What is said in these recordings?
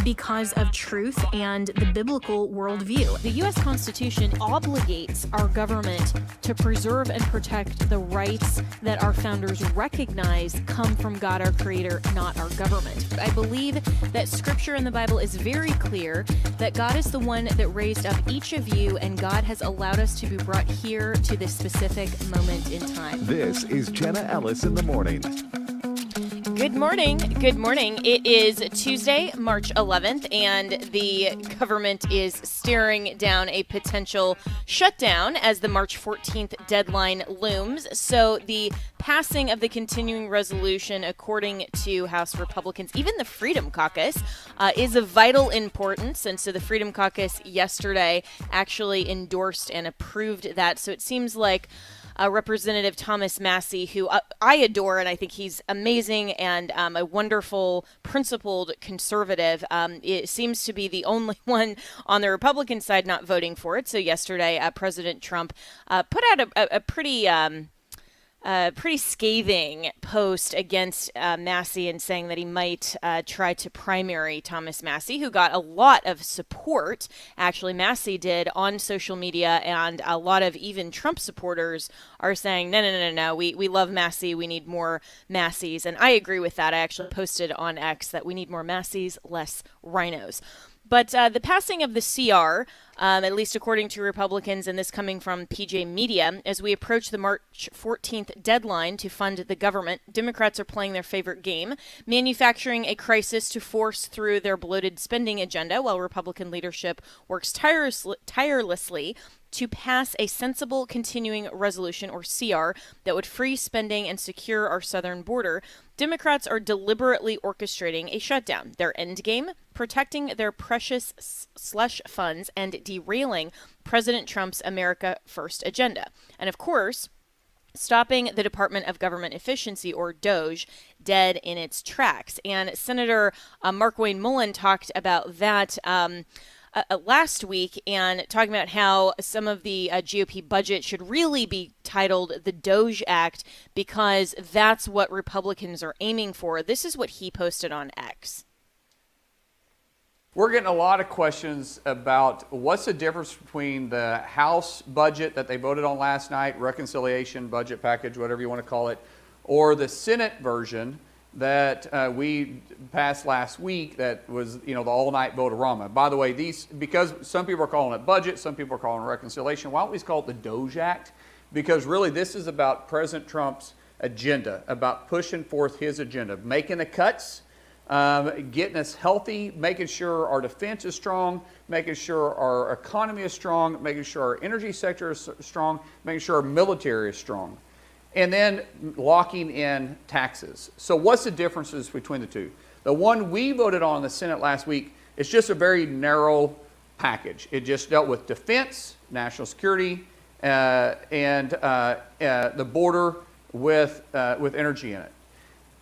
because of truth and the biblical worldview. The U.S. Constitution obligates our government to preserve and protect the rights that our founders recognize come from God, our Creator, not our government. I believe that Scripture in the Bible is very clear that God is the one that raised up each of you, and God has allowed us to be brought here to this specific moment in time. This is Jenna Ellis in the morning. Good morning. Good morning. It is Tuesday, March 11th, and the government is staring down a potential shutdown as the March 14th deadline looms. So the passing of the continuing resolution, according to House Republicans, even the Freedom Caucus, is of vital importance. And so the Freedom Caucus yesterday actually endorsed and approved that. So it seems like Representative Thomas Massie, who I adore, and I think he's amazing and a wonderful, principled conservative, it seems to be the only one on the Republican side not voting for it. So yesterday, President Trump put out a pretty scathing post against Massie and saying that he might try to primary Thomas Massie, who got a lot of support. Actually, Massie did on social media, and a lot of even Trump supporters are saying, no, we love Massie, we need more Massies. And I agree with that. I actually posted on X that we need more Massies, less rhinos. But the passing of the CR, at least according to Republicans, and this coming from PJ Media, as we approach the March 14th deadline to fund the government, Democrats are playing their favorite game, manufacturing a crisis to force through their bloated spending agenda, while Republican leadership works tirelessly to pass a sensible continuing resolution, or CR, that would free spending and secure our southern border. Democrats are deliberately orchestrating a shutdown. Their endgame, protecting their precious slush funds and derailing President Trump's America First agenda. And of course, stopping the Department of Government Efficiency, or DOGE, dead in its tracks. And Senator Markwayne Mullin talked about that last week, and talking about how some of the GOP budget should really be titled the Doge Act, because that's what Republicans are aiming for. This is what he posted on X. We're getting a lot of questions about what's the difference between the House budget that they voted on last night, reconciliation budget package, whatever you want to call it, or the Senate version that we passed last week that was, the all-night vote-a-rama. By the way, because some people are calling it budget, some people are calling it reconciliation, why don't we just call it the Doge Act? Because really this is about President Trump's agenda, about pushing forth his agenda, making the cuts, getting us healthy, making sure our defense is strong, making sure our economy is strong, making sure our energy sector is strong, making sure our military is strong, and then locking in taxes. So what's the differences between the two? The one we voted on in the Senate last week is just a very narrow package. It just dealt with defense, national security, and the border with energy in it.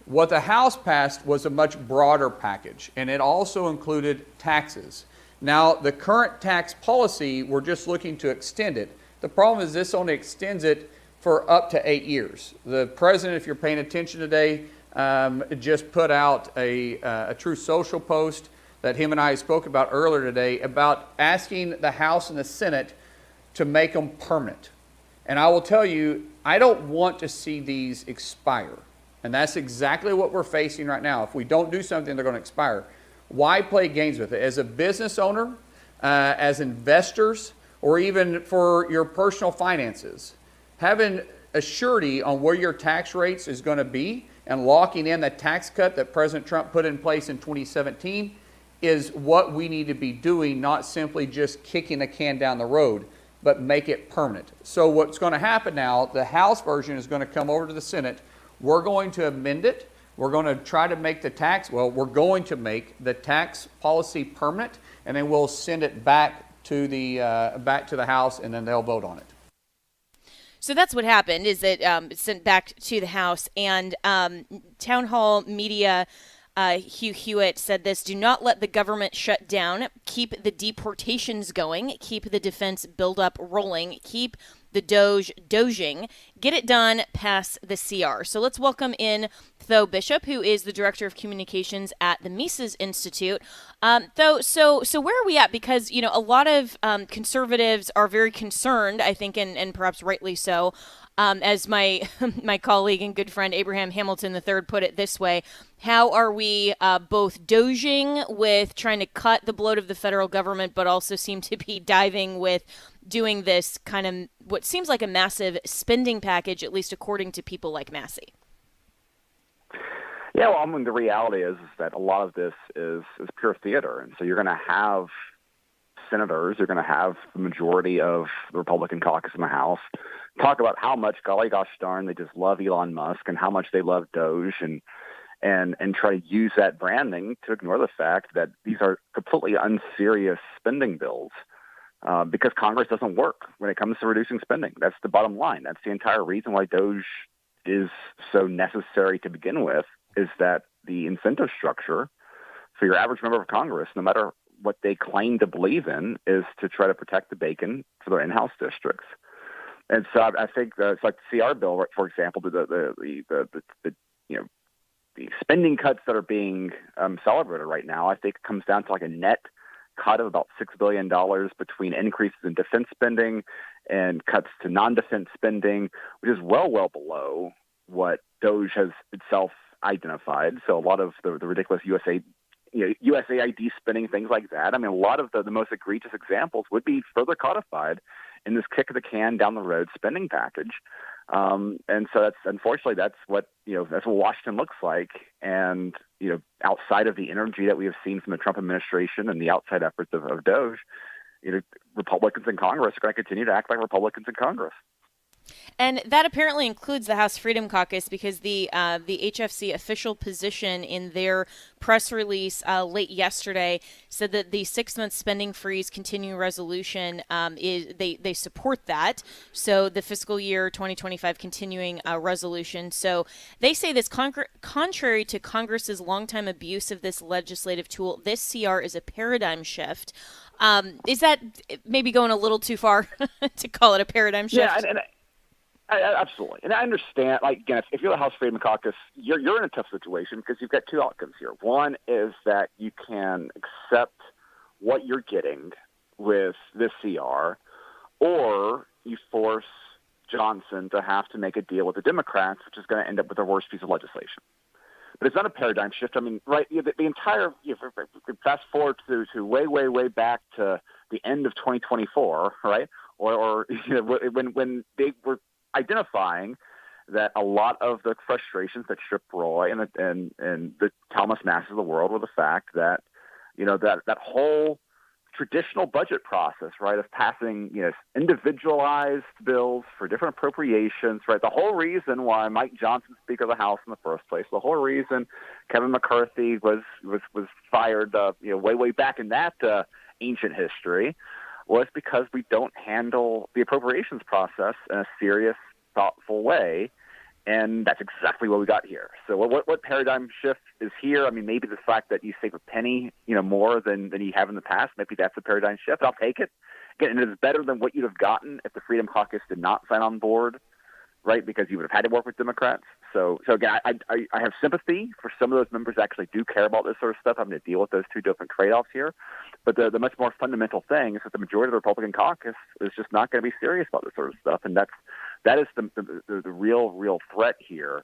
What the House passed was a much broader package, and it also included taxes. Now, the current tax policy, we're just looking to extend it. The problem is this only extends it for up to 8 years. The president, if you're paying attention today, just put out a Truth Social post that him and I spoke about earlier today about asking the House and the Senate to make them permanent. And I will tell you, I don't want to see these expire. And that's exactly what we're facing right now. If we don't do something, they're going to expire. Why play games with it? As a business owner, as investors, or even for your personal finances, having a surety on where your tax rates is going to be and locking in the tax cut that President Trump put in place in 2017 is what we need to be doing, not simply just kicking the can down the road, but make it permanent. So what's going to happen now, the House version is going to come over to the Senate. We're going to amend it. We're going to try to make we're going to make the tax policy permanent, and then we'll send it back to the House, and then they'll vote on it. So that's what happened, is that it's sent back to the House, and Town Hall Media Hugh Hewitt said this: do not let the government shut down. Keep the deportations going. Keep the defense buildup rolling. Keep the Doging, get it done, pass the CR. So let's welcome in Tho Bishop, who is the Director of Communications at the Mises Institute. Tho, so where are we at? Because, a lot of conservatives are very concerned, I think, and perhaps rightly so, as my my colleague and good friend Abraham Hamilton III put it this way: how are we both doging with trying to cut the bloat of the federal government, but also seem to be diving with doing this kind of what seems like a massive spending package, at least according to people like Massey? Yeah, well, the reality is that a lot of this is pure theater. And so you're going to have senators, you're going to have the majority of the Republican caucus in the House talk about how much, golly gosh darn, they just love Elon Musk and how much they love Doge and try to use that branding to ignore the fact that these are completely unserious spending bills because Congress doesn't work when it comes to reducing spending. That's the bottom line. That's the entire reason why Doge is so necessary to begin with, is that the incentive structure for your average member of Congress, no matter what they claim to believe in, is to try to protect the bacon for their in-house districts. And so I think it's like the CR bill, for example, the spending cuts that are being celebrated right now, I think it comes down to like a net cut of about $6 billion between increases in defense spending and cuts to non-defense spending, which is well below what Doge has itself identified. So a lot of the ridiculous USAID spending, things like that. I mean, a lot of the most egregious examples would be further codified in this kick of the can down the road spending package. And so that's what Washington looks like. And, outside of the energy that we have seen from the Trump administration and the outside efforts of Doge, Republicans in Congress are going to continue to act like Republicans in Congress. And that apparently includes the House Freedom Caucus, because the HFC official position in their press release late yesterday said that the 6-month spending freeze continuing resolution they support that. So the fiscal year 2025 continuing resolution. So they say this contrary to Congress's longtime abuse of this legislative tool, this CR is a paradigm shift. Is that maybe going a little too far to call it a paradigm shift? Yeah, absolutely. And I understand, again, if you're the House Freedom Caucus, you're in a tough situation because you've got two outcomes here. One is that you can accept what you're getting with this CR, or you force Johnson to have to make a deal with the Democrats, which is going to end up with the worst piece of legislation. But it's not a paradigm shift. I mean, right, the entire, fast forward to way back to the end of 2024, right? Or when they were identifying that a lot of the frustrations that stripped Roy and the Thomas Masses of the world were the fact that, that whole traditional budget process, right, of passing, individualized bills for different appropriations, right? The whole reason why Mike Johnson's Speaker of the House in the first place, the whole reason Kevin McCarthy was fired, way back in that ancient history, was because we don't handle the appropriations process in a serious, thoughtful way, and that's exactly what we got here. So what paradigm shift is here? I mean, maybe the fact that you save a penny, more than you have in the past, maybe that's a paradigm shift. I'll take it. Again, and it's better than what you'd have gotten if the Freedom Caucus did not sign on board, right? Because you would have had to work with Democrats. So again, I have sympathy for some of those members that actually do care about this sort of stuff, having to deal with those two different trade-offs here. But the much more fundamental thing is that the majority of the Republican caucus is just not going to be serious about this sort of stuff, and that is the real threat here.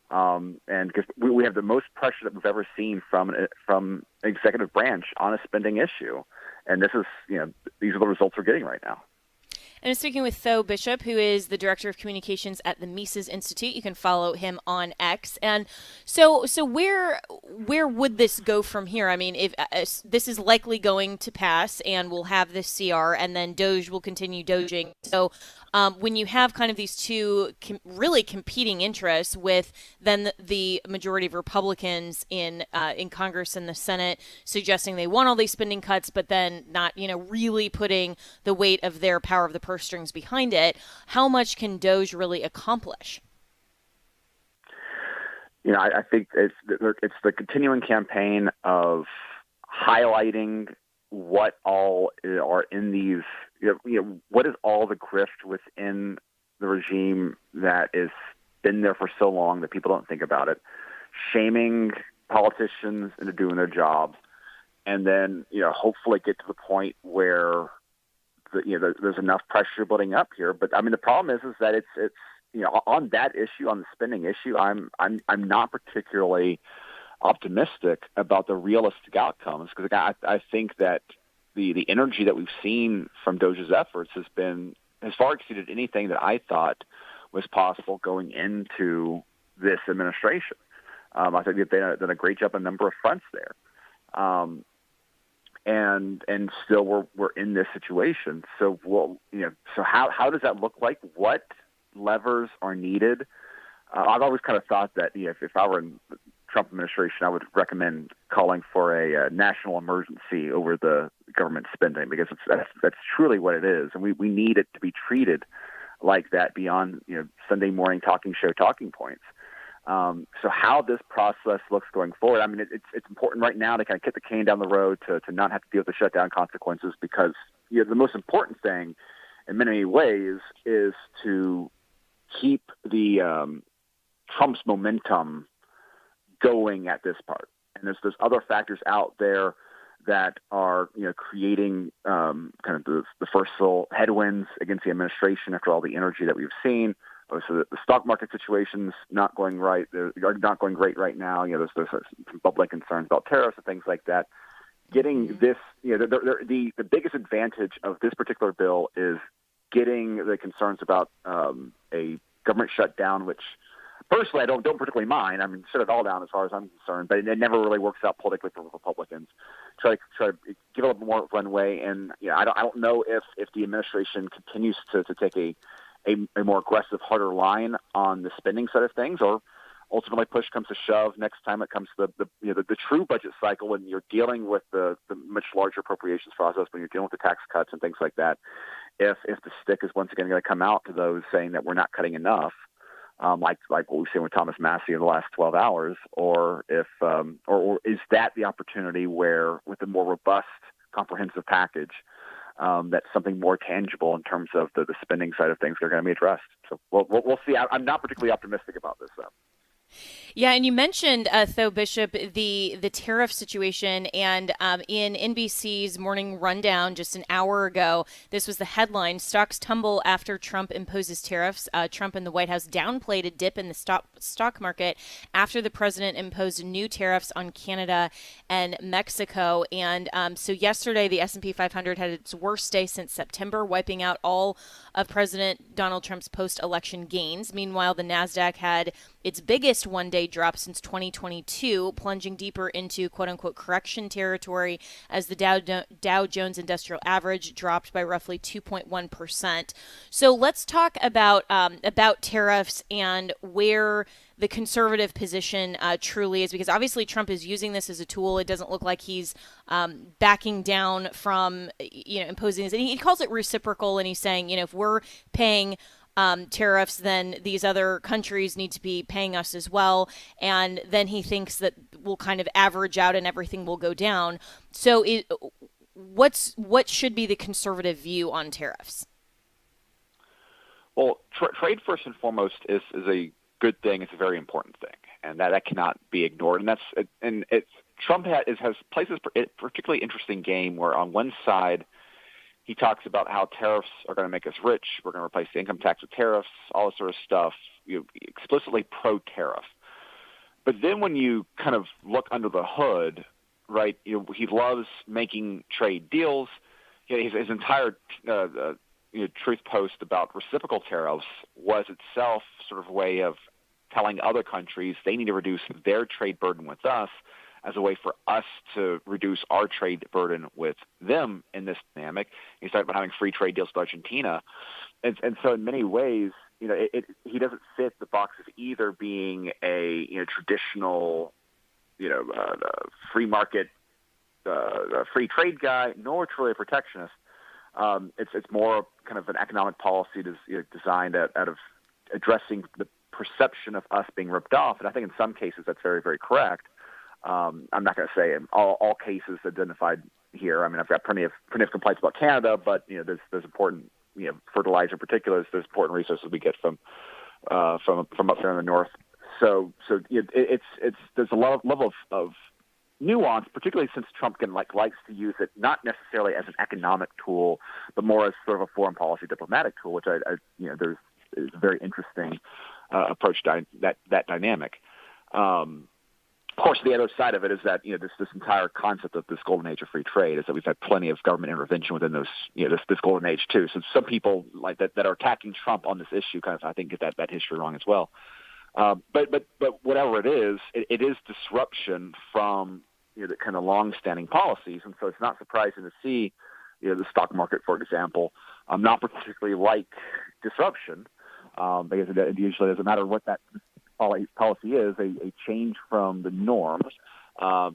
And because we have the most pressure that we've ever seen from executive branch on a spending issue, and this is these are the results we're getting right now. And I'm speaking with Tho Bishop, who is the Director of Communications at the Mises Institute. You can follow him on X. And so where would this go from here? I mean, if this is likely going to pass and we'll have this CR, and then Doge will continue doging. So when you have kind of these two really competing interests, with then the majority of Republicans in Congress and the Senate suggesting they want all these spending cuts, but then not really putting the weight of their power of the purse strings behind it, how much can Doge really accomplish? I think it's the continuing campaign of highlighting what all are in these what is all the grift within the regime that is been there for so long that people don't think about it, shaming politicians into doing their jobs, and then hopefully get to the point where there's enough pressure building up here. But I mean, the problem is that it's on that issue, on the spending issue, I'm not particularly optimistic about the realistic outcomes, because I think that the energy that we've seen from Doge's efforts has far exceeded anything that I thought was possible going into this administration. I think they've done a great job on a number of fronts there. And still we're in this situation. So so how does that look like? What levers are needed? I've always kind of thought that if I were in the Trump administration, I would recommend calling for a national emergency over the government spending, because that's truly what it is, and we need it to be treated like that beyond Sunday morning talking show talking points. So how this process looks going forward, I mean, it's important right now to kind of kick the can down the road to not have to deal with the shutdown consequences, because the most important thing in many ways is to keep the Trump's momentum going at this part. And there's other factors out there that are creating kind of the first little headwinds against the administration after all the energy that we've seen. So the stock market situation's not going right. They're not going great right now. There's some bubbling concerns about tariffs and things like that. Getting this, the biggest advantage of this particular bill is getting the concerns about a government shutdown, which personally I don't particularly mind. I mean, shut it all down as far as I'm concerned, but it never really works out politically for Republicans. Try to give a little more runway, and I don't know if the administration continues to take a more aggressive, harder line on the spending side of things, or ultimately push comes to shove next time it comes to the true budget cycle, when you're dealing with the much larger appropriations process, when you're dealing with the tax cuts and things like that. If the stick is once again going to come out to those saying that we're not cutting enough, like what we've seen with Thomas Massey in the last 12 hours, or if or is that the opportunity where, with a more robust, comprehensive package, that's something more tangible in terms of the spending side of things that are going to be addressed. So we'll see. I'm not particularly optimistic about this, though. Yeah, and you mentioned, Tho Bishop, the tariff situation, and in NBC's Morning Rundown just an hour ago, this was the headline: stocks tumble after Trump imposes tariffs. Trump and the White House downplayed a dip in the stock market after the president imposed new tariffs on Canada and Mexico. And so yesterday, the S&P 500 had its worst day since September, wiping out all of President Donald Trump's post-election gains. Meanwhile, the NASDAQ had its biggest one-day drop since 2022, plunging deeper into quote-unquote correction territory as the Dow Jones Industrial Average dropped by roughly 2.1%. So let's talk about tariffs and where the conservative position truly is, because obviously Trump is using this as a tool. It doesn't look like he's backing down from imposing this. And he calls it reciprocal, and he's saying, if we're paying tariffs, then these other countries need to be paying us as well. And then he thinks that we'll kind of average out and everything will go down. So what should be the conservative view on tariffs? Well, trade first and foremost is a good thing. It's a very important thing, and that cannot be ignored. And Trump has plays this particularly interesting game where on one side he talks about how tariffs are going to make us rich. We're going to replace the income tax with tariffs, all this sort of stuff, explicitly pro-tariff. But then when you kind of look under the hood, right, he loves making trade deals. His entire truth post about reciprocal tariffs was itself sort of a way of telling other countries they need to reduce their trade burden with us as a way for us to reduce our trade burden with them in this dynamic. He's talking about having free trade deals with Argentina. And so in many ways, he doesn't fit the box of either being a traditional, free market, free trade guy, nor truly a protectionist. It's more kind of an economic policy designed out of addressing the perception of us being ripped off. And I think in some cases that's very, very correct. I'm not going to say in all cases identified here. I mean, I've got plenty of complaints about Canada, but there's important fertilizer in particular. There's important resources we get from up there in the north. So there's a level of nuance, particularly since Trump likes to use it not necessarily as an economic tool, but more as sort of a foreign policy diplomatic tool, which there's a very interesting approach to that dynamic. Of course, the other side of it is that this entire concept of this golden age of free trade is that we've had plenty of government intervention within those this golden age too. So some people like that are attacking Trump on this issue kind of I think get that history wrong as well. But whatever it is disruption from the kind of long-standing policies, and so it's not surprising to see the stock market, for example, not particularly like disruption because it usually doesn't matter what that policy is. A change from the norms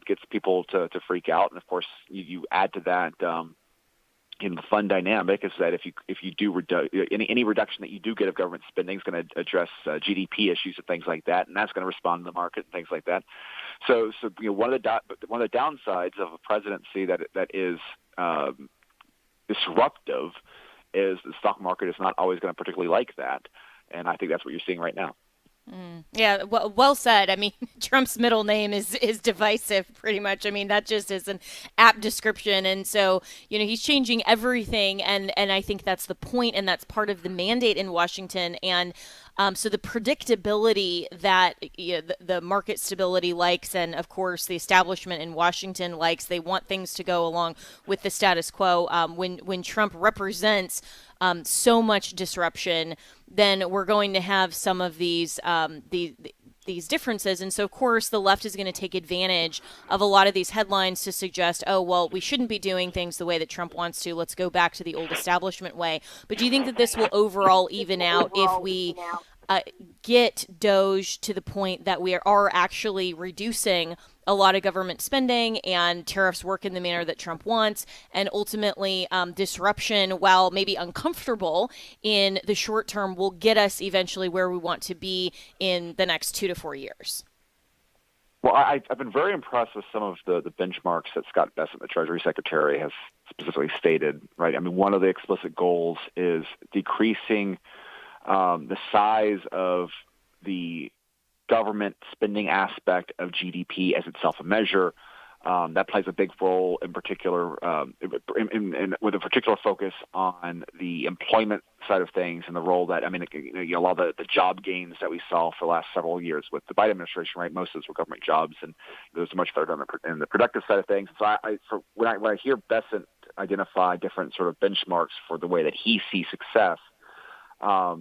gets people to freak out, and of course you add to that. The fun dynamic is that if you do any reduction that you do get of government spending is going to address GDP issues and things like that, and that's going to respond to the market and things like that. So one of the downsides of a presidency that is disruptive is the stock market is not always going to particularly like that, and I think that's what you're seeing right now. Yeah, well said. I mean, Trump's middle name is divisive, pretty much. I mean, that just is an apt description. And so, he's changing everything. And I think that's the point, and that's part of the mandate in Washington. And so the predictability that the market stability likes, and of course the establishment in Washington likes, they want things to go along with the status quo. When Trump represents so much disruption, then we're going to have some of these differences. And so, of course, the left is going to take advantage of a lot of these headlines to suggest, oh, well, we shouldn't be doing things the way that Trump wants to. Let's go back to the old establishment way. But do you think that this will overall even out if we get DOGE to the point that we are actually reducing a lot of government spending and tariffs work in the manner that Trump wants, and ultimately disruption, while maybe uncomfortable in the short term, will get us eventually where we want to be in the next 2 to 4 years? Well, I've been very impressed with some of the benchmarks that Scott Bessent, the Treasury Secretary, has specifically stated, right? I mean, one of the explicit goals is decreasing the size of the government spending aspect of GDP as itself a measure. That plays a big role in particular, with a particular focus on the employment side of things and the role that, a lot of the job gains that we saw for the last several years with the Biden administration, right? Most of those were government jobs, and there's much further on the productive side of things. So when I hear Bessent identify different sort of benchmarks for the way that he sees success, I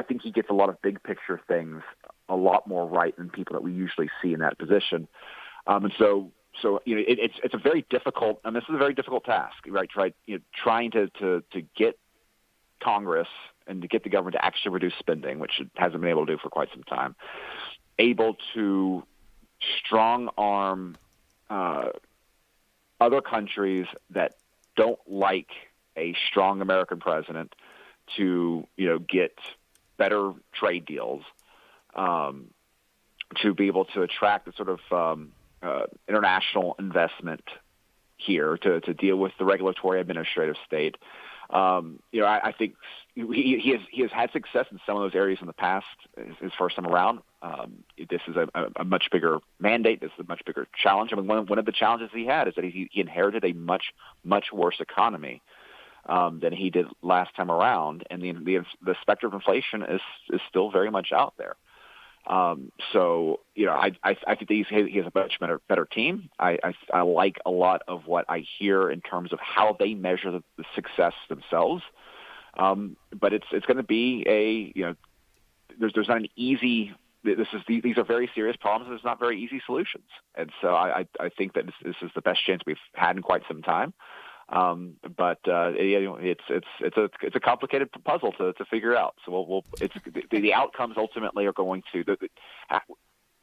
think he gets a lot of big picture things a lot more right than people that we usually see in that position. And so it's a very difficult. This is a very difficult task, right? Trying to get Congress and to get the government to actually reduce spending, which it hasn't been able to do for quite some time. Able to strong arm other countries that don't like a strong American president to get better trade deals, to be able to attract the sort of international investment here to deal with the regulatory administrative state. I think he has had success in some of those areas in the past. His first time around, this is a much bigger mandate. This is a much bigger challenge. One of the challenges he had is that he inherited a much worse economy than he did last time around, and the specter of inflation is still very much out there. So I think that he has a much better team. I like a lot of what I hear in terms of how they measure the success themselves. But it's going to be there's not an easy. These are very serious problems. There's not very easy solutions, and so I think that this is the best chance we've had in quite some time. But it's a complicated puzzle to figure out. So the outcomes ultimately are going to.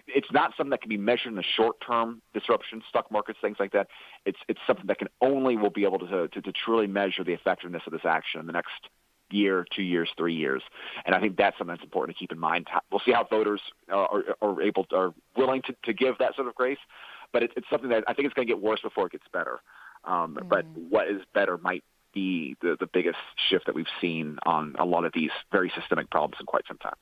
It's not something that can be measured in the short term. Disruption, stock markets, things like that. It's something that will be able to truly measure the effectiveness of this action in the next year, 2 years, 3 years. And I think that's something that's important to keep in mind. We'll see how voters are willing to give that sort of grace. But it's something that I think it's going to get worse before it gets better. But what is better might be the biggest shift that we've seen on a lot of these very systemic problems in quite some time.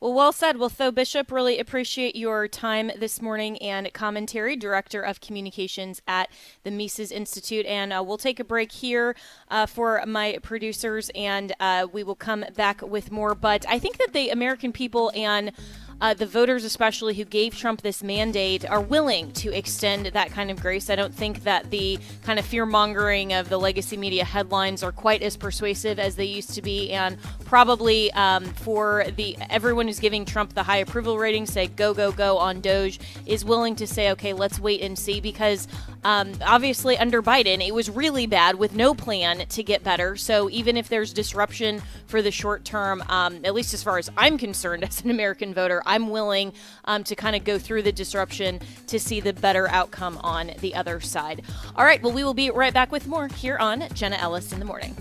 Well said. Well, Tho Bishop, really appreciate your time this morning and commentary, Director of Communications at the Mises Institute. And we'll take a break here for my producers, and we will come back with more. But I think that the American people and the voters especially who gave Trump this mandate are willing to extend that kind of grace. I don't think that the kind of fear-mongering of the legacy media headlines are quite as persuasive as they used to be, and probably for everyone who's giving Trump the high approval rating, say go, go, go on Doge, is willing to say, okay, let's wait and see, because obviously under Biden, it was really bad with no plan to get better. So even if there's disruption for the short term, at least as far as I'm concerned as an American voter, I'm willing to kind of go through the disruption to see the better outcome on the other side. All right, well, we will be right back with more here on Jenna Ellis in the Morning.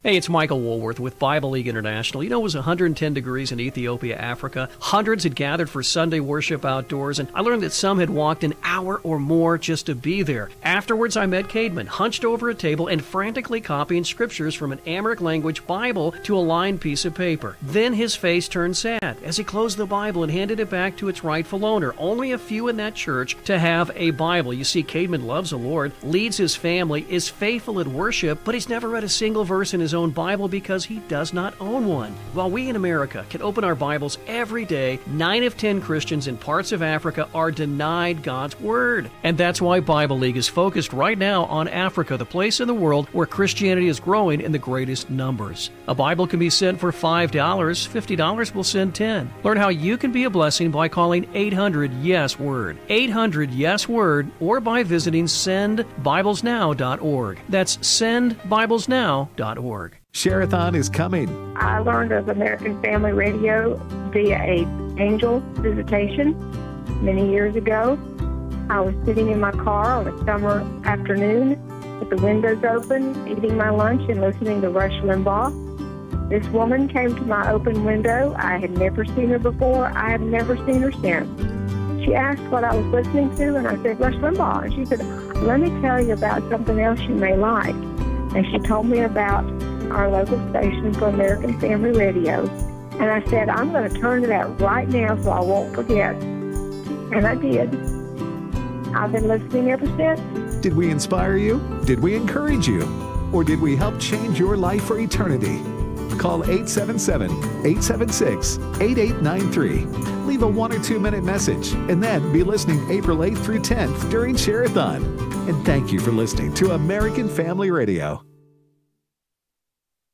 Hey, it's Michael Woolworth with Bible League International. You know, it was 110 degrees in Ethiopia, Africa. Hundreds had gathered for Sunday worship outdoors, and I learned that some had walked an hour or more just to be there. Afterwards, I met Cademan, hunched over a table and frantically copying scriptures from an Amharic language Bible to a lined piece of paper. Then his face turned sad as he closed the Bible and handed it back to its rightful owner. Only a few in that church to have a Bible. You see, Cademan loves the Lord, leads his family, is faithful at worship, but he's never read a single verse in his own Bible because he does not own one. While we in America can open our Bibles every day, 9 of 10 Christians in parts of Africa are denied God's Word. And that's why Bible League is focused right now on Africa, the place in the world where Christianity is growing in the greatest numbers. A Bible can be sent for $5. $50 will send 10. Learn how you can be a blessing by calling 800-YES-WORD. 800-YES-WORD, or by visiting sendbiblesnow.org. That's sendbiblesnow.org. Share-a-thon is coming. I learned of American Family Radio via an angel visitation many years ago. I was sitting in my car on a summer afternoon with the windows open, eating my lunch and listening to Rush Limbaugh. This woman came to my open window. I had never seen her before. I have never seen her since. She asked what I was listening to, and I said, Rush Limbaugh. And she said, let me tell you about something else you may like. And she told me about our local station for American Family Radio. And I said, I'm going to turn it out right now so I won't forget. And I did. I've been listening ever since. Did we inspire you? Did we encourage you? Or did we help change your life for eternity? Call 877-876-8893. Leave a 1 or 2 minute message and then be listening April 8th through 10th during Share-a-thon. And thank you for listening to American Family Radio.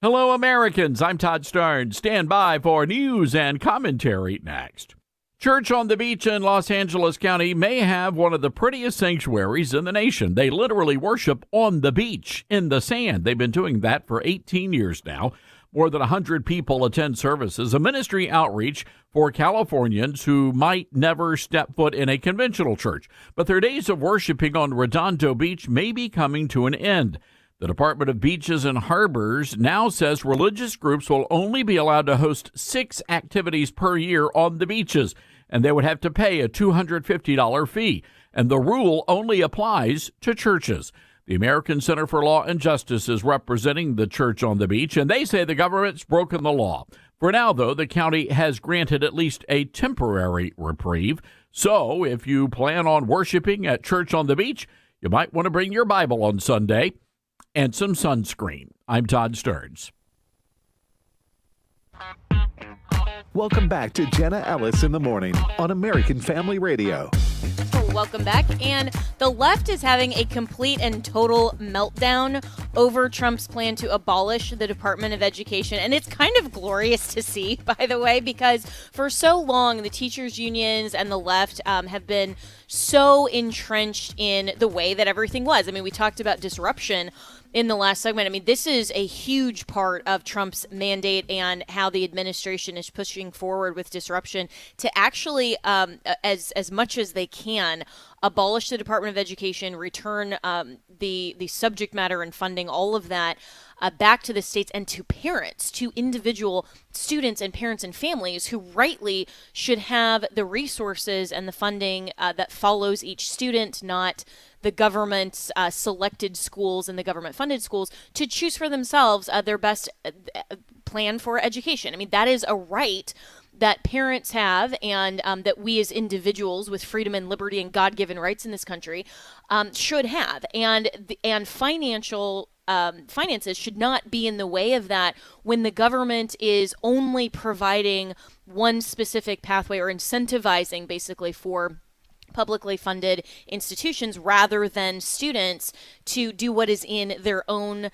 Hello, Americans. I'm Todd Starnes. Stand by for news and commentary next. Church on the Beach in Los Angeles County may have one of the prettiest sanctuaries in the nation. They literally worship on the beach, in the sand. They've been doing that for 18 years now. More than 100 people attend services, a ministry outreach for Californians who might never step foot in a conventional church. But their days of worshiping on Redondo Beach may be coming to an end. The Department of Beaches and Harbors now says religious groups will only be allowed to host 6 activities per year on the beaches, and they would have to pay a $250 fee. And the rule only applies to churches. The American Center for Law and Justice is representing the Church on the Beach, and they say the government's broken the law. For now, though, the county has granted at least a temporary reprieve. So if you plan on worshiping at Church on the Beach, you might want to bring your Bible on Sunday and some sunscreen. I'm Todd Stearns. Welcome back to Jenna Ellis in the Morning on American Family Radio. Welcome back. And the left is having a complete and total meltdown over Trump's plan to abolish the Department of Education. And it's kind of glorious to see, by the way, because for so long, the teachers' unions and the left have been so entrenched in the way that everything was. I mean, we talked about disruption in the last segment. I mean, this is a huge part of Trump's mandate and how the administration is pushing forward with disruption to actually, as much as they can, abolish the Department of Education, return the subject matter and funding, all of that, back to the states and to parents, to individual students and parents and families who rightly should have the resources and the funding that follows each student, not the government's selected schools and the government-funded schools, to choose for themselves their best plan for education. I mean, that is a right that parents have, and that we as individuals with freedom and liberty and God-given rights in this country should have. And finances should not be in the way of that when the government is only providing one specific pathway or incentivizing basically for publicly funded institutions rather than students to do what is in their own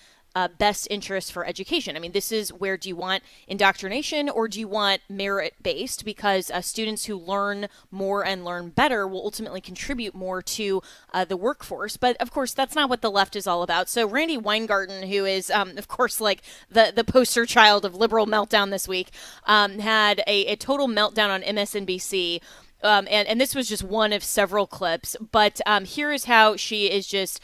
best interest for education. I mean, this is where, do you want indoctrination or do you want merit-based? Because students who learn more and learn better will ultimately contribute more to the workforce. But of course, that's not what the left is all about. So Randy Weingarten, who is, of course, like the poster child of liberal meltdown this week, had a total meltdown on MSNBC. And this was just one of several clips. But here is how she is just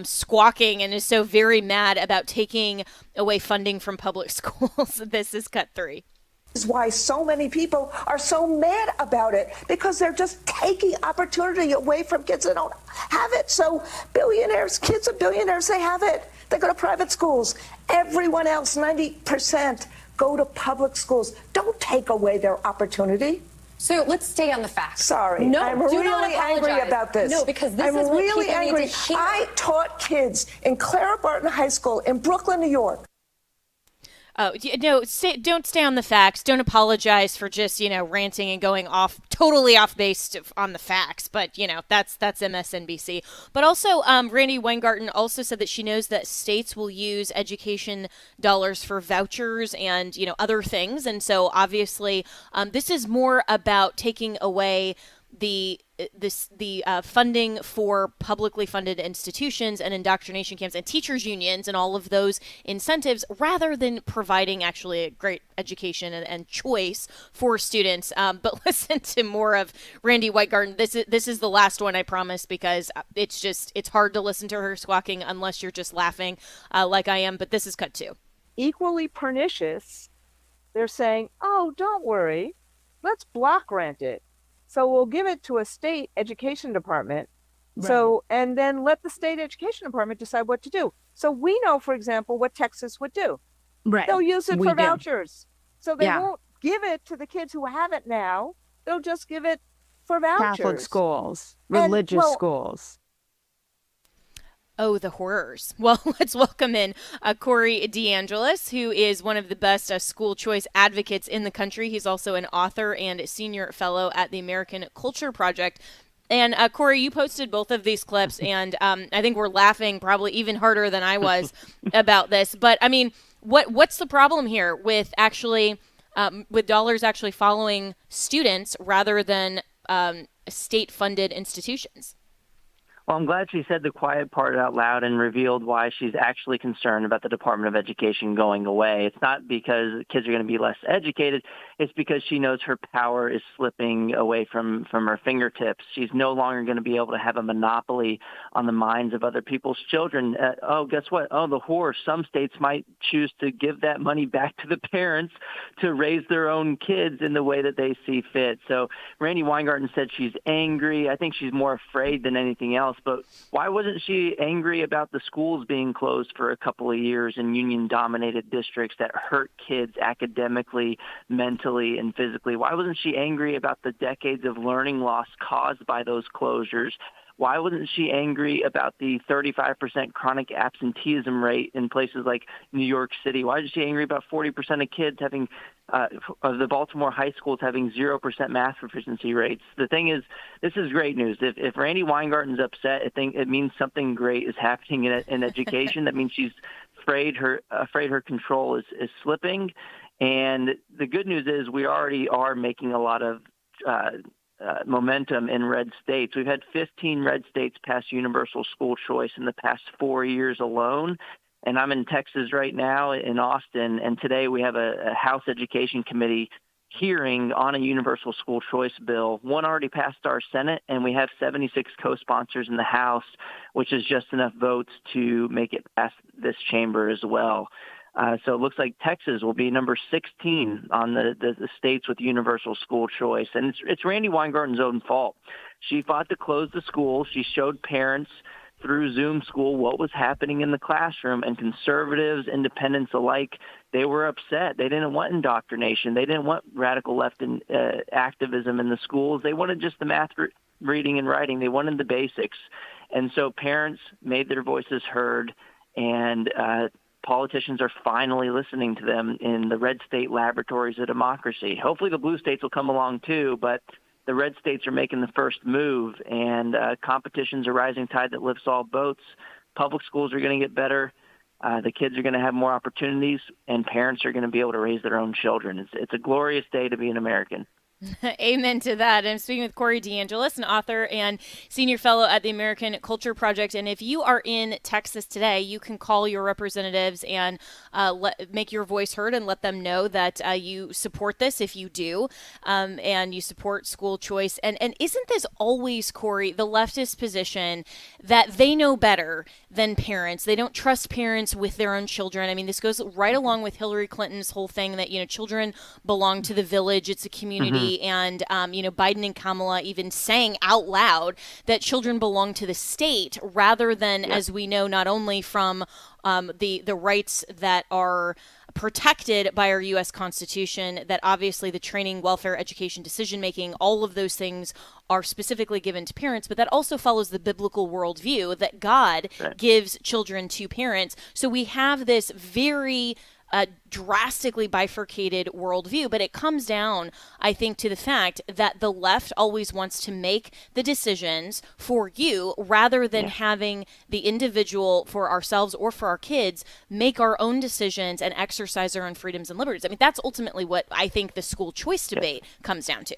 squawking and is so very mad about taking away funding from public schools. This is cut 3. Is why so many people are so mad about it, because they're just taking opportunity away from kids that don't have it. So billionaires, kids of billionaires, they have it. They go to private schools. Everyone else, 90%, go to public schools. Don't take away their opportunity. So let's stay on the facts. Sorry, no, I'm do really not angry about this. No, because this I'm is what really people angry. need to hear. I taught kids in Clara Barton High School in Brooklyn, New York. Oh, no, don't stay on the facts. Don't apologize for just, ranting and going totally off base on the facts. But, that's MSNBC. But also, Randy Weingarten also said that she knows that states will use education dollars for vouchers and, other things. And so obviously, this is more about taking away the funding for publicly funded institutions and indoctrination camps and teachers unions and all of those incentives, rather than providing actually a great education and choice for students. But listen to more of Randy Weingarten. This is the last one, I promise, because it's hard to listen to her squawking unless you're just laughing like I am. But this is cut 2. Equally pernicious, they're saying, oh, don't worry, let's block grant it. So we'll give it to a state education department. Right. So, and then let the state education department decide what to do. So we know, for example, what Texas would do. Right. They'll use it for vouchers. So they won't give it to the kids who have it now. They'll just give it for vouchers. Catholic schools, religious schools. Oh, the horrors. Well, let's welcome in Corey DeAngelis, who is one of the best school choice advocates in the country. He's also an author and senior fellow at the American Culture Project. And Corey, you posted both of these clips, and I think we're laughing probably even harder than I was about this. But I mean, what's the problem here with actually with dollars actually following students rather than state-funded institutions? Well, I'm glad she said the quiet part out loud and revealed why she's actually concerned about the Department of Education going away. It's not because kids are going to be less educated. It's because she knows her power is slipping away from her fingertips. She's no longer going to be able to have a monopoly on the minds of other people's children. Guess what? Oh, the horror. Some states might choose to give that money back to the parents to raise their own kids in the way that they see fit. So Randy Weingarten said she's angry. I think she's more afraid than anything else. But why wasn't she angry about the schools being closed for a couple of years in union-dominated districts that hurt kids academically, mentally, and physically? Why wasn't she angry about the decades of learning loss caused by those closures? Why wasn't she angry about the 35% chronic absenteeism rate in places like New York City? Why is she angry about 40% of kids having, of the Baltimore high schools having 0% math proficiency rates? The thing is, this is great news. If Randy Weingarten's upset, I think it means something great is happening in education. That means she's afraid her control is slipping. And the good news is we already are making a lot of momentum in red states. We've had 15 red states pass universal school choice in the past 4 years alone. And I'm in Texas right now in Austin. And today we have a House Education Committee hearing on a universal school choice bill. One already passed our Senate, and we have 76 co-sponsors in the House, which is just enough votes to make it past this chamber as well. So it looks like Texas will be number 16 on the states with universal school choice. And it's Randy Weingarten's own fault. She fought to close the school. She showed parents through Zoom school what was happening in the classroom, and conservatives, independents alike, they were upset. They didn't want indoctrination. They didn't want radical left activism in the schools. They wanted just the math, reading, and writing. They wanted the basics. And so parents made their voices heard, and politicians are finally listening to them in the red state laboratories of democracy. Hopefully the blue states will come along too, but the red states are making the first move, and competition's a rising tide that lifts all boats. Public schools are going to get better. The kids are going to have more opportunities, and parents are going to be able to raise their own children. It's a glorious day to be an American. Amen to that. I'm speaking with Corey DeAngelis, an author and senior fellow at the American Culture Project. And if you are in Texas today, you can call your representatives and make your voice heard and let them know that you support this if you do, and you support school choice. And isn't this always, Corey, the leftist position that they know better than parents? They don't trust parents with their own children. I mean, this goes right along with Hillary Clinton's whole thing that, children belong to the village. It's a community. And, Biden and Kamala even saying out loud that children belong to the state rather than, as we know, not only from the rights that are protected by our U.S. Constitution, that obviously the training, welfare, education, decision-making, all of those things are specifically given to parents, but that also follows the biblical worldview that God gives children to parents. So we have this very drastically bifurcated worldview, but it comes down, I think, to the fact that the left always wants to make the decisions for you rather than having the individual, for ourselves or for our kids, make our own decisions and exercise our own freedoms and liberties. I mean, that's ultimately what I think the school choice debate comes down to.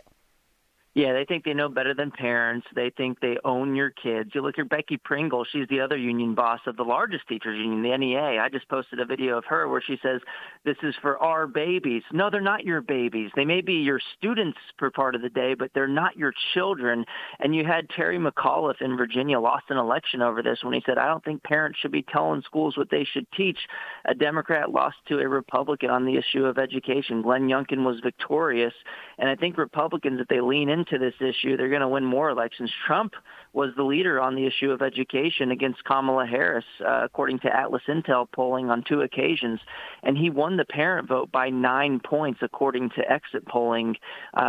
Yeah, they think they know better than parents. They think they own your kids. You look at Becky Pringle. She's the other union boss of the largest teachers union, the NEA. I just posted a video of her where she says, this is for our babies. No, they're not your babies. They may be your students for part of the day, but they're not your children. And you had Terry McAuliffe in Virginia lost an election over this when he said, I don't think parents should be telling schools what they should teach. A Democrat lost to a Republican on the issue of education. Glenn Youngkin was victorious. And I think Republicans, if they lean into this issue, they're going to win more elections. Trump was the leader on the issue of education against Kamala Harris, according to Atlas Intel polling on 2 occasions. And he won the parent vote by 9 points, according to exit polling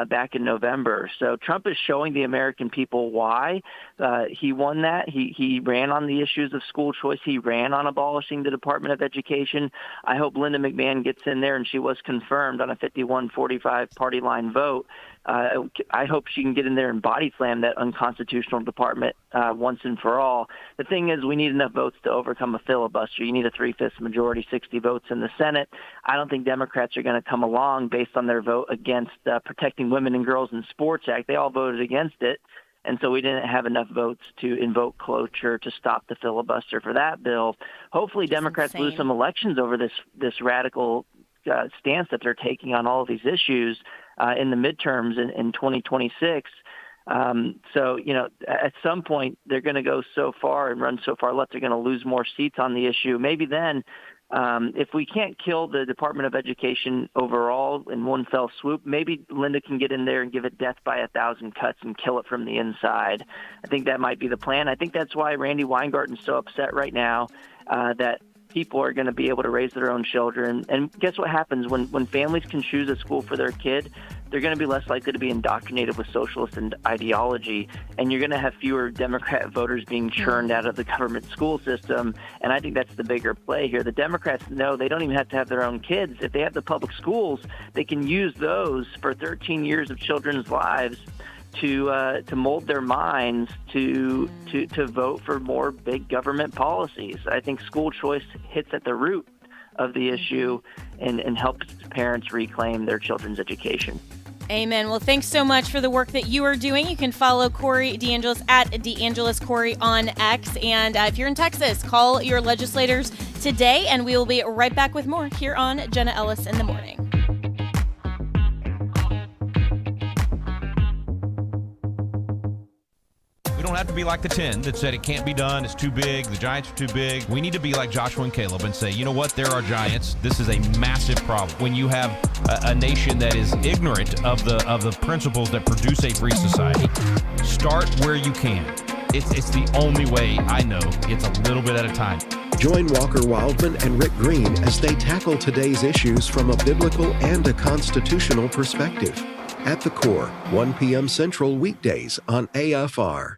back in November. So Trump is showing the American people why he won that. He ran on the issues of school choice. He ran on abolishing the Department of Education. I hope Linda McMahon gets in there, and she was confirmed on a 51-45 party line vote. I hope she can get in there and body slam that unconstitutional department once and for all. The thing is, we need enough votes to overcome a filibuster. You need a 3/5 majority, 60 votes in the Senate. I don't think Democrats are going to come along based on their vote against Protecting Women and Girls in Sports Act. They all voted against it. And so we didn't have enough votes to invoke cloture to stop the filibuster for that bill. Hopefully Democrats lose some elections over this radical stance that they're taking on all of these issues in the midterms in 2026. So, at some point they're going to go so far and run so far left, they're going to lose more seats on the issue. Maybe then, if we can't kill the Department of Education overall in one fell swoop, maybe Linda can get in there and give it death by 1,000 cuts and kill it from the inside. I think that might be the plan. I think that's why Randy Weingarten's so upset right now that people are going to be able to raise their own children. And guess what happens when families can choose a school for their kid? They're going to be less likely to be indoctrinated with socialist ideology, and you're going to have fewer Democrat voters being churned out of the government school system. And I think that's the bigger play here. The Democrats know they don't even have to have their own kids. If they have the public schools, they can use those for 13 years of children's lives to mold their minds to vote for more big government policies. I think school choice hits at the root of the issue and helps parents reclaim their children's education. Amen. Well, thanks so much for the work that you are doing. You can follow Corey DeAngelis at DeAngelis Corey on X. And if you're in Texas, call your legislators today, and we will be right back with more here on Jenna Ellis in the Morning. We don't have to be like the 10 that said it can't be done, it's too big, the Giants are too big. We need to be like Joshua and Caleb and say, you know what, there are giants. This is a massive problem. When you have a nation that is ignorant of the principles that produce a free society, start where you can. It's the only way I know. It's a little bit at a time. Join Walker Wildman and Rick Green as they tackle today's issues from a biblical and a constitutional perspective. At the Core, 1 p.m. Central weekdays on AFR.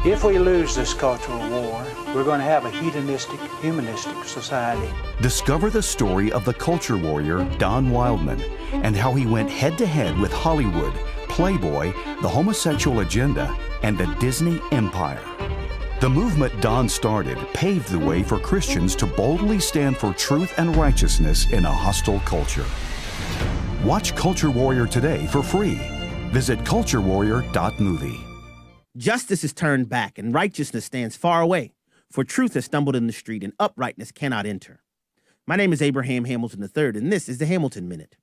If we lose this cultural war, we're going to have a hedonistic, humanistic society. Discover the story of the culture warrior Don Wildman and how he went head-to-head with Hollywood, Playboy, the homosexual agenda, and the Disney empire. The movement Don started paved the way for Christians to boldly stand for truth and righteousness in a hostile culture. Watch Culture Warrior today for free. Visit culturewarrior.movie. Justice is turned back, and righteousness stands far away, for truth has stumbled in the street, and uprightness cannot enter. My name is Abraham Hamilton III, and this is the Hamilton Minute.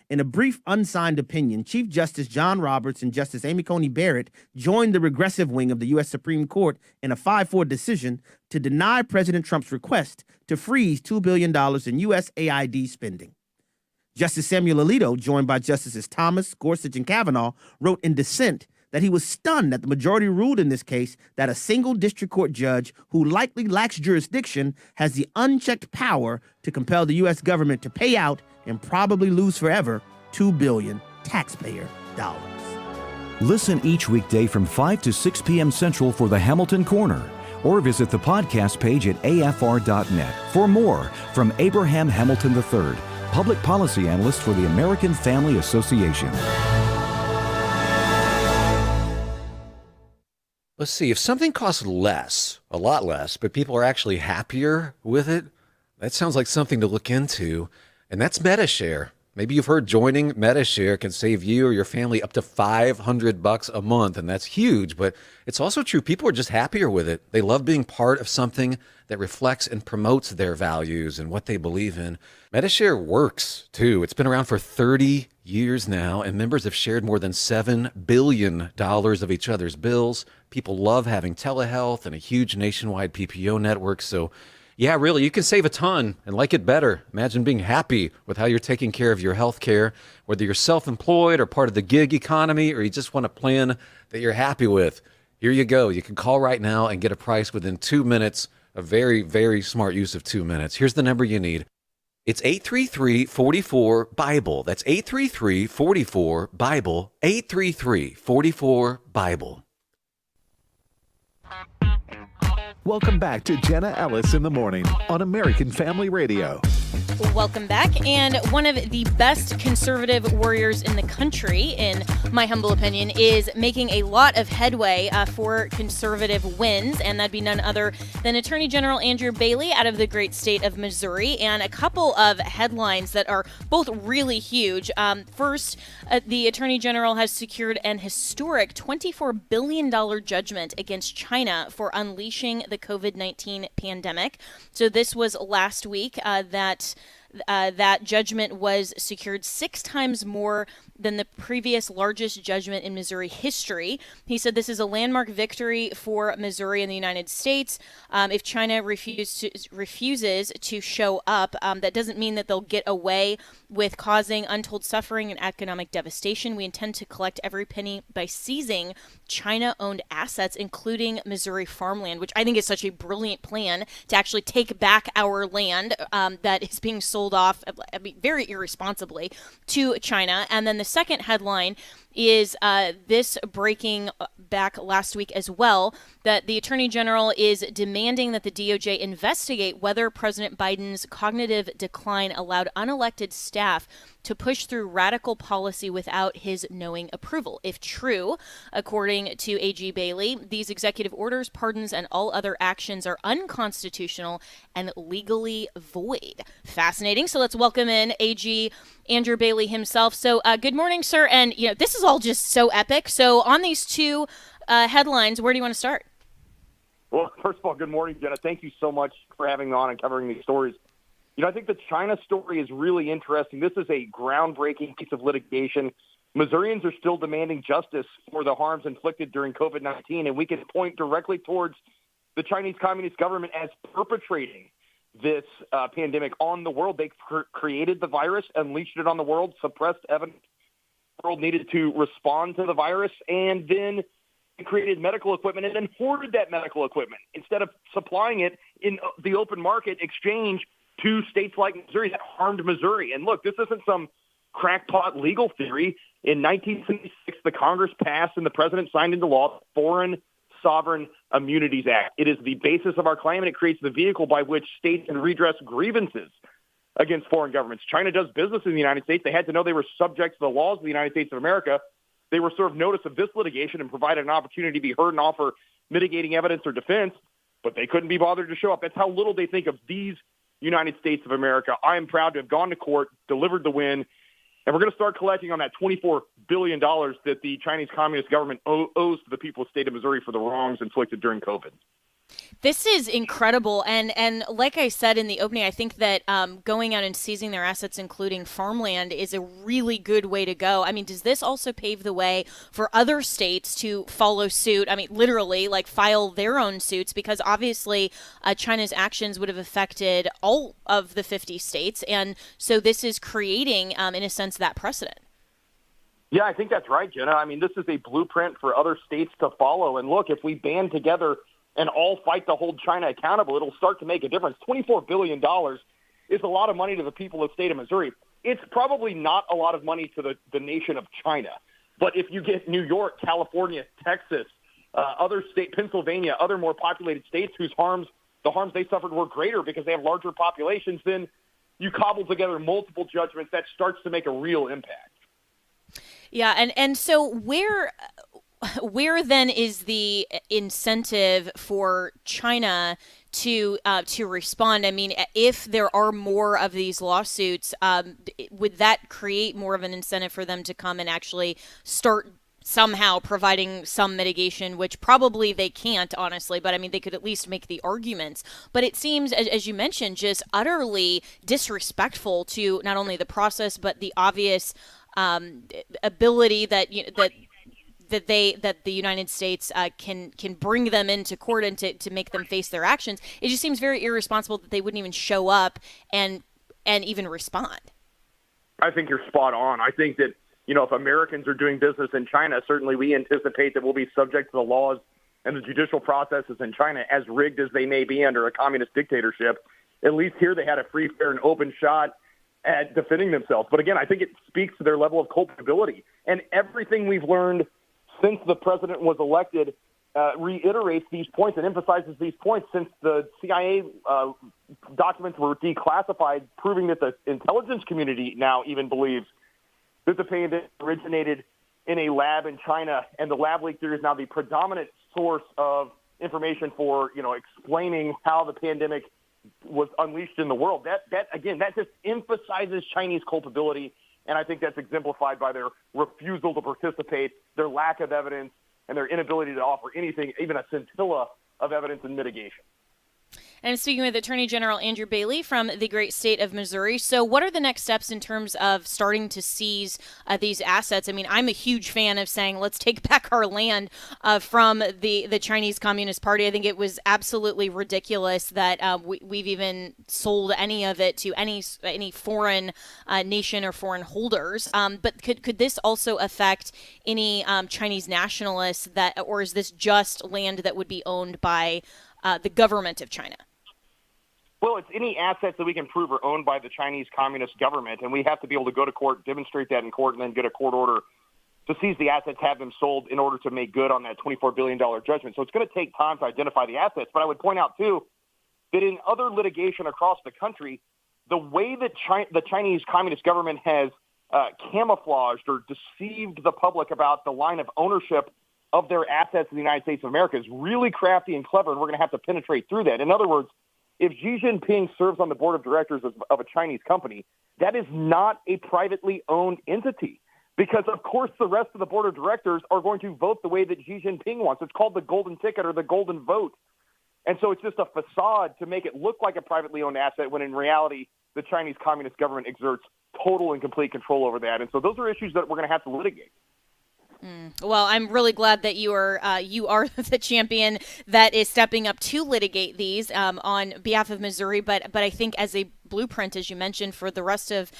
In a brief, unsigned opinion, Chief Justice John Roberts and Justice Amy Coney Barrett joined the regressive wing of the U.S. Supreme Court in a 5-4 decision to deny President Trump's request to freeze $2 billion in USAID spending. Justice Samuel Alito, joined by Justices Thomas, Gorsuch, and Kavanaugh, wrote in dissent that he was stunned that the majority ruled in this case that a single district court judge who likely lacks jurisdiction has the unchecked power to compel the U.S. government to pay out and probably lose forever $2 billion taxpayer dollars. Listen each weekday from 5 to 6 p.m. Central for the Hamilton Corner, or visit the podcast page at afr.net for more from Abraham Hamilton III, Public Policy Analyst for the American Family Association. Let's see, if something costs less, a lot less, but people are actually happier with it, that sounds like something to look into, and that's MetaShare. Maybe you've heard joining MetaShare can save you or your family up to $500 a month, and that's huge, but it's also true. People are just happier with it. They love being part of something that reflects and promotes their values and what they believe in. MetaShare works, too. It's been around for 30 years now, and members have shared more than $7 billion of each other's bills. People love having telehealth and a huge nationwide PPO network, so yeah, really, you can save a ton and like it better. Imagine being happy with how you're taking care of your health care, whether you're self-employed or part of the gig economy, or you just want a plan that you're happy with. Here you go. You can call right now and get a price within 2 minutes, a very, very smart use of 2 minutes. Here's the number you need. It's 833-44-BIBLE. That's 833-44-BIBLE, 833-44-BIBLE. Welcome back to Jenna Ellis in the Morning on American Family Radio. Welcome back. And one of the best conservative warriors in the country, in my humble opinion, is making a lot of headway for conservative wins. And that'd be none other than Attorney General Andrew Bailey out of the great state of Missouri. And a couple of headlines that are both really huge. First, the Attorney General has secured an historic $24 billion judgment against China for unleashing the COVID-19 pandemic. So this was last week that judgment was secured 6 times more than the previous largest judgment in Missouri history. He said this is a landmark victory for Missouri and the United States. If China refuses to show up, that doesn't mean that they'll get away with causing untold suffering and economic devastation. We intend to collect every penny by seizing China-owned assets, including Missouri farmland, which I think is such a brilliant plan to actually take back our land that is being sold off, very irresponsibly, to China. And then the second headline is this breaking back last week as well, that the Attorney General is demanding that the DOJ investigate whether President Biden's cognitive decline allowed unelected staff to push through radical policy without his knowing approval. If true, according to AG Bailey, these executive orders, pardons, and all other actions are unconstitutional and legally void. Fascinating. So let's welcome in AG Andrew Bailey himself. So good morning, sir. And, this is all just so epic. So on these two headlines, where do you want to start? Well, first of all, good morning, Jenna. Thank you so much for having me on and covering these stories. I think the China story is really interesting. This is a groundbreaking piece of litigation. Missourians are still demanding justice for the harms inflicted during COVID-19, and we can point directly towards the Chinese Communist government as perpetrating this pandemic on the world. They created the virus, unleashed it on the world, suppressed evidence. The world needed to respond to the virus, and then created medical equipment and then hoarded that medical equipment instead of supplying it in the open market exchange to states like Missouri that harmed Missouri. And look, this isn't some crackpot legal theory. In 1976, the Congress passed and the president signed into law the Foreign Sovereign Immunities Act. It is the basis of our claim, and it creates the vehicle by which states can redress grievances against foreign governments. China does business in the United States. They had to know they were subject to the laws of the United States of America. They were served notice of this litigation and provided an opportunity to be heard and offer mitigating evidence or defense, but they couldn't be bothered to show up. That's how little they think of these United States of America. I am proud to have gone to court, delivered the win, and we're going to start collecting on that $24 billion that the Chinese Communist government owes to the people of the state of Missouri for the wrongs inflicted during COVID. This is incredible. And like I said in the opening, I think that going out and seizing their assets, including farmland, is a really good way to go. I mean, does this also pave the way for other states to follow suit? I mean, literally, like file their own suits, because obviously China's actions would have affected all of the 50 states. And so this is creating, in a sense, that precedent. Yeah, I think that's right, Jenna. I mean, this is a blueprint for other states to follow. And look, if we band together and all fight to hold China accountable, it'll start to make a difference. $24 billion is a lot of money to the people of the state of Missouri. It's probably not a lot of money to the nation of China. But if you get New York, California, Texas, other state, Pennsylvania, other more populated states whose the harms they suffered were greater because they have larger populations, then you cobble together multiple judgments that starts to make a real impact. Yeah, and so where then is the incentive for China to respond? I mean, if there are more of these lawsuits, would that create more of an incentive for them to come and actually start somehow providing some mitigation, which probably they can't, honestly, but I mean, they could at least make the arguments. But it seems, as you mentioned, just utterly disrespectful to not only the process, but the obvious ability that the United States can bring them into court and to make them face their actions. It just seems very irresponsible that they wouldn't even show up and even respond. I think you're spot on. I think that, if Americans are doing business in China, certainly we anticipate that we'll be subject to the laws and the judicial processes in China, as rigged as they may be under a communist dictatorship. At least here they had a free, fair, and open shot at defending themselves. But again, I think it speaks to their level of culpability. And everything we've learned since the president was elected reiterates these points and emphasizes these points, since the CIA documents were declassified, proving that the intelligence community now even believes that the pandemic originated in a lab in China, and the lab leak theory is now the predominant source of information for, explaining how the pandemic was unleashed in the world. That just emphasizes Chinese culpability. And I think that's exemplified by their refusal to participate, their lack of evidence, and their inability to offer anything, even a scintilla of evidence and mitigation. And I'm speaking with Attorney General Andrew Bailey from the great state of Missouri. So what are the next steps in terms of starting to seize these assets? I mean, I'm a huge fan of saying, let's take back our land from the Chinese Communist Party. I think it was absolutely ridiculous that we've even sold any of it to any foreign nation or foreign holders. But could this also affect any Chinese nationalists or is this just land that would be owned by the government of China? Well, it's any assets that we can prove are owned by the Chinese Communist government, and we have to be able to go to court, demonstrate that in court, and then get a court order to seize the assets, have them sold in order to make good on that $24 billion judgment. So it's going to take time to identify the assets. But I would point out, too, that in other litigation across the country, the way that the Chinese Communist government has camouflaged or deceived the public about the line of ownership of their assets in the United States of America is really crafty and clever, and we're going to have to penetrate through that. In other words, if Xi Jinping serves on the board of directors of a Chinese company, that is not a privately owned entity because, of course, the rest of the board of directors are going to vote the way that Xi Jinping wants. It's called the golden ticket or the golden vote. And so it's just a facade to make it look like a privately owned asset when in reality the Chinese Communist government exerts total and complete control over that. And so those are issues that we're going to have to litigate. Well, I'm really glad that you are the champion that is stepping up to litigate these on behalf of Missouri. But I think as a blueprint, as you mentioned, for the rest of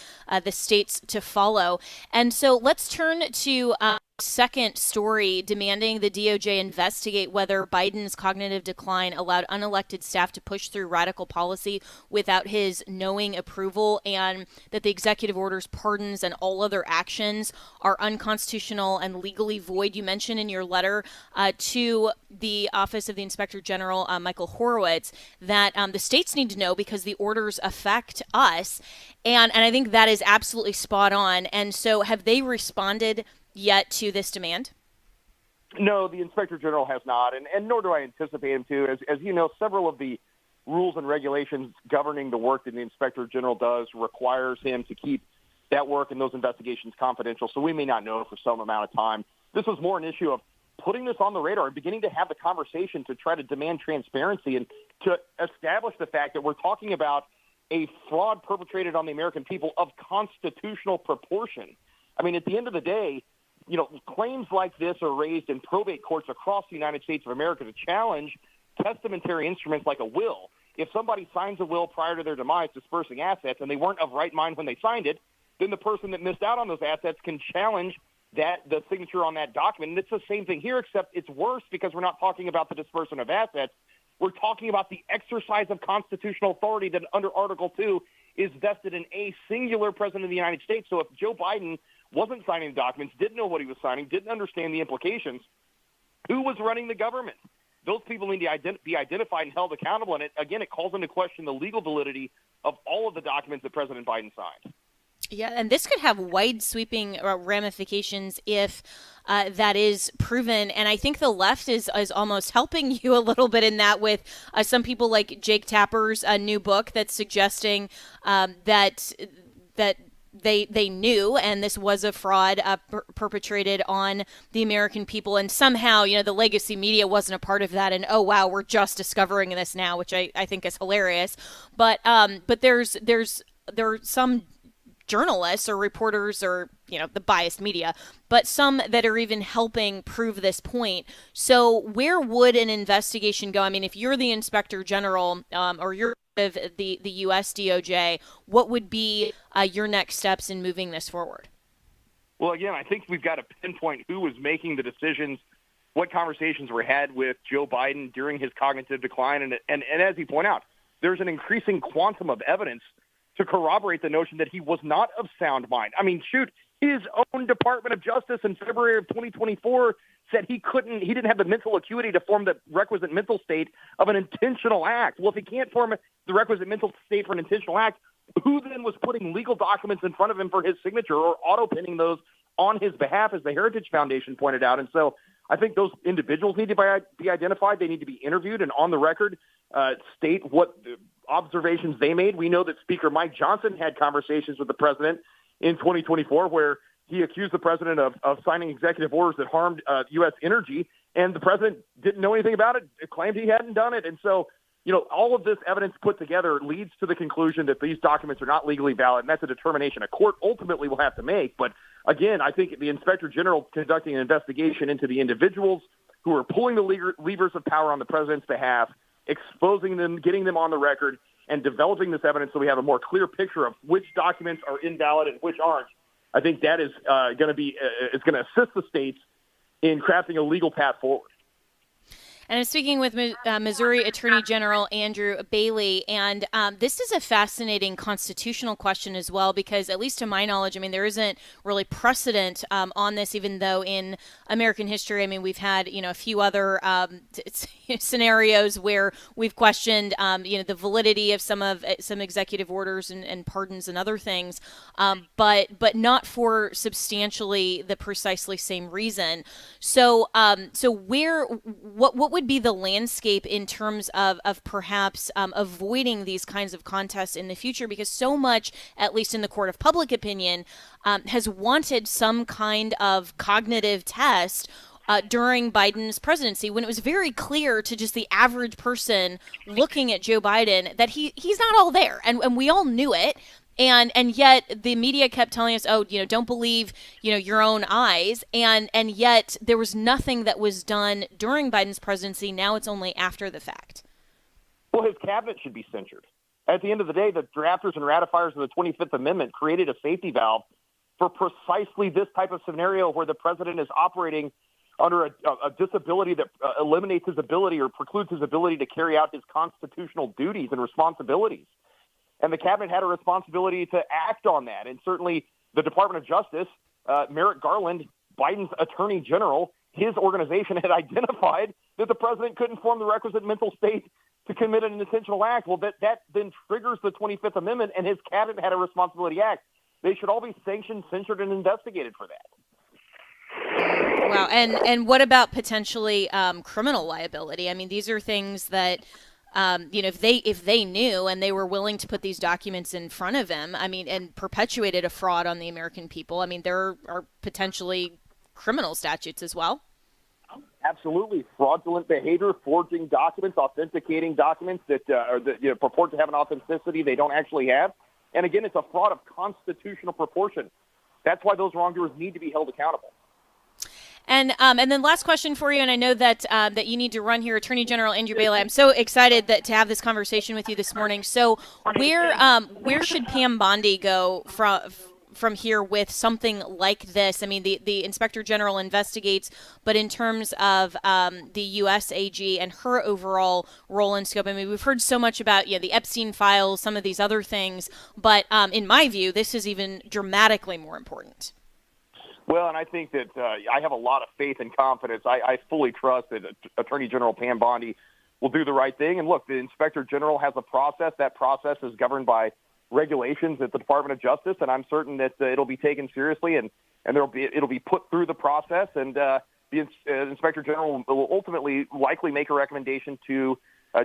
the states to follow. And so let's turn to second story demanding the DOJ investigate whether Biden's cognitive decline allowed unelected staff to push through radical policy without his knowing approval, and that the executive orders, pardons, and all other actions are unconstitutional and legally void. You mentioned in your letter to the Office of the Inspector General, Michael Horowitz, that the states need to know because the orders affect us. And I think that is absolutely spot on. And so have they responded yet to this demand? No, the Inspector General has not, and nor do I anticipate him to. As you know, several of the rules and regulations governing the work that the Inspector General does requires him to keep that work and those investigations confidential, so we may not know for some amount of time. This was more an issue of putting this on the radar and beginning to have the conversation to try to demand transparency and to establish the fact that we're talking about a fraud perpetrated on the American people of constitutional proportion. I mean, at the end of the day, you know, claims like this are raised in probate courts across the United States of America to challenge testamentary instruments like a will. If somebody signs a will prior to their demise dispersing assets and they weren't of right mind when they signed it, then the person that missed out on those assets can challenge the signature on that document. And it's the same thing here, except it's worse because we're not talking about the disbursement of assets. We're talking about the exercise of constitutional authority that under Article 2 is vested in a singular president of the United States. So if Joe Biden wasn't signing documents, didn't know what he was signing, didn't understand the implications, who was running the government? Those people need to be identified and held accountable. And it calls into question the legal validity of all of the documents that President Biden signed. Yeah, and this could have wide-sweeping ramifications if that is proven. And I think the left is almost helping you a little bit in that with some people like Jake Tapper's new book that's suggesting that they knew, and this was a fraud perpetrated on the American people, and somehow, you know, the legacy media wasn't a part of that, and oh wow, we're just discovering this now, which I think is hilarious. But there are some journalists or reporters or, you know, the biased media, but some that are even helping prove this point. So where would an investigation go? I mean, if you're the Inspector General or you're of the U.S. DOJ, what would be your next steps in moving this forward? Well, again, I think we've got to pinpoint who was making the decisions, what conversations were had with Joe Biden during his cognitive decline. And as you point out, there's an increasing quantum of evidence to corroborate the notion that he was not of sound mind. I mean, shoot, his own Department of Justice in February of 2024 said he didn't have the mental acuity to form the requisite mental state of an intentional act. Well, if he can't form the requisite mental state for an intentional act, who then was putting legal documents in front of him for his signature or auto-pinning those on his behalf, as the Heritage Foundation pointed out? And so I think those individuals need to be identified. They need to be interviewed and on the record state what observations they made. We know that Speaker Mike Johnson had conversations with the president in 2024 where he accused the president of signing executive orders that harmed U.S. energy, and the president didn't know anything about it, claimed he hadn't done it. And so all of this evidence put together leads to the conclusion that these documents are not legally valid, and that's a determination a court ultimately will have to make. But again, I think the Inspector General conducting an investigation into the individuals who are pulling the levers of power on the president's behalf, exposing them, getting them on the record, and developing this evidence so we have a more clear picture of which documents are invalid and which aren't. I think that is going to assist the states in crafting a legal path forward. And I'm speaking with Missouri Attorney General Andrew Bailey, and this is a fascinating constitutional question as well, because at least to my knowledge, there isn't really precedent on this, even though in American history, we've had, a few other scenarios where we've questioned, the validity of some executive orders and pardons and other things, but not for substantially the precisely same reason. So what would be the landscape in terms of perhaps avoiding these kinds of contests in the future? Because so much, at least in the court of public opinion, has wanted some kind of cognitive test during Biden's presidency, when it was very clear to just the average person looking at Joe Biden that he's not all there. And we all knew it. And yet the media kept telling us, don't believe, your own eyes. And yet there was nothing that was done during Biden's presidency. Now it's only after the fact. Well, his cabinet should be censured. At the end of the day, the drafters and ratifiers of the 25th Amendment created a safety valve for precisely this type of scenario where the president is operating under a disability that eliminates his ability or precludes his ability to carry out his constitutional duties and responsibilities. And the cabinet had a responsibility to act on that. And certainly the Department of Justice, Merrick Garland, Biden's attorney general, his organization had identified that the president couldn't form the requisite mental state to commit an intentional act. Well, that then triggers the 25th Amendment, and his cabinet had a responsibility to act. They should all be sanctioned, censured, and investigated for that. Wow. And what about potentially criminal liability? These are things that if they knew and they were willing to put these documents in front of him, and perpetuated a fraud on the American people, there are potentially criminal statutes as well. Absolutely. Fraudulent behavior, forging documents, authenticating documents that purport to have an authenticity they don't actually have. And again, it's a fraud of constitutional proportion. That's why those wrongdoers need to be held accountable. And then last question for you, and I know that that you need to run here, Attorney General Andrew Bailey. I'm so excited to have this conversation with you this morning. So where should Pam Bondi go from here with something like this? The Inspector General investigates, but in terms of the U.S. AG and her overall role and scope, we've heard so much about the Epstein files, some of these other things, but in my view, this is even dramatically more important. Well, and I think that I have a lot of faith and confidence. I fully trust that Attorney General Pam Bondi will do the right thing. And look, the Inspector General has a process. That process is governed by regulations at the Department of Justice, and I'm certain that it'll be taken seriously and it'll be put through the process. And the Inspector General will ultimately likely make a recommendation to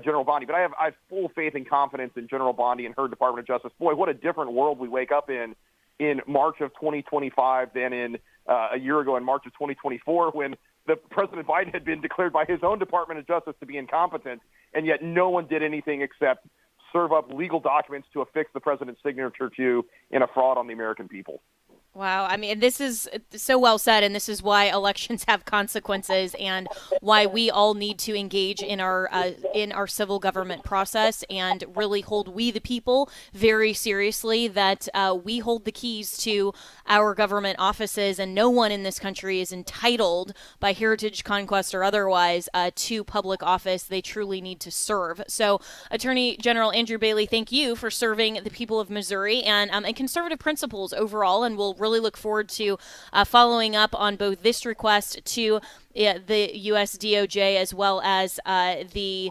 General Bondi. But I have full faith and confidence in General Bondi and her Department of Justice. Boy, what a different world we wake up in March of 2025 than in a year ago in March of 2024, when the President Biden had been declared by his own Department of Justice to be incompetent, and yet no one did anything except serve up legal documents to affix the president's signature to in a fraud on the American people. Wow. This is so well said, and this is why elections have consequences and why we all need to engage in our civil government process and really hold we the people very seriously, that we hold the keys to our government offices, and no one in this country is entitled by heritage, conquest, or otherwise to public office. They truly need to serve. So Attorney General Andrew Bailey, thank you for serving the people of Missouri and conservative principles overall, and we'll really look forward to following up on both this request to the U.S. DOJ as well as the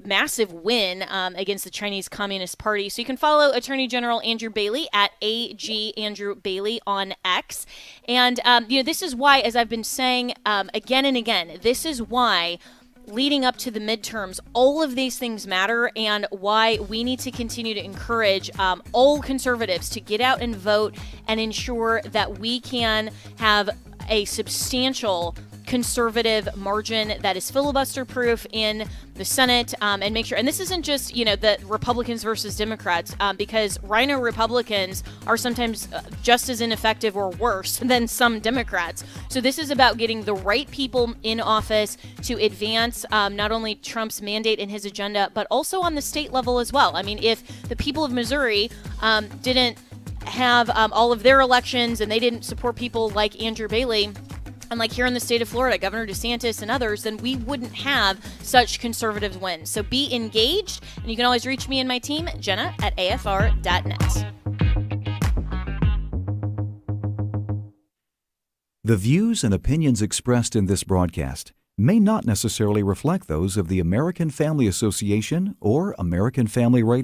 massive win against the Chinese Communist Party. So you can follow Attorney General Andrew Bailey at AG Andrew Bailey on X. And, this is why, as I've been saying again and again, this is why leading up to the midterms, all of these things matter, and why we need to continue to encourage all conservatives to get out and vote and ensure that we can have a substantial conservative margin that is filibuster proof in the Senate, and make sure, and this isn't just, the Republicans versus Democrats, because Rhino Republicans are sometimes just as ineffective or worse than some Democrats. So this is about getting the right people in office to advance not only Trump's mandate and his agenda, but also on the state level as well. I mean, if the people of Missouri didn't have all of their elections and they didn't support people like Andrew Bailey, and like here in the state of Florida, Governor DeSantis and others, then we wouldn't have such conservative wins. So be engaged, and you can always reach me and my team, Jenna at afr.net. The views and opinions expressed in this broadcast may not necessarily reflect those of the American Family Association or American Family Radio.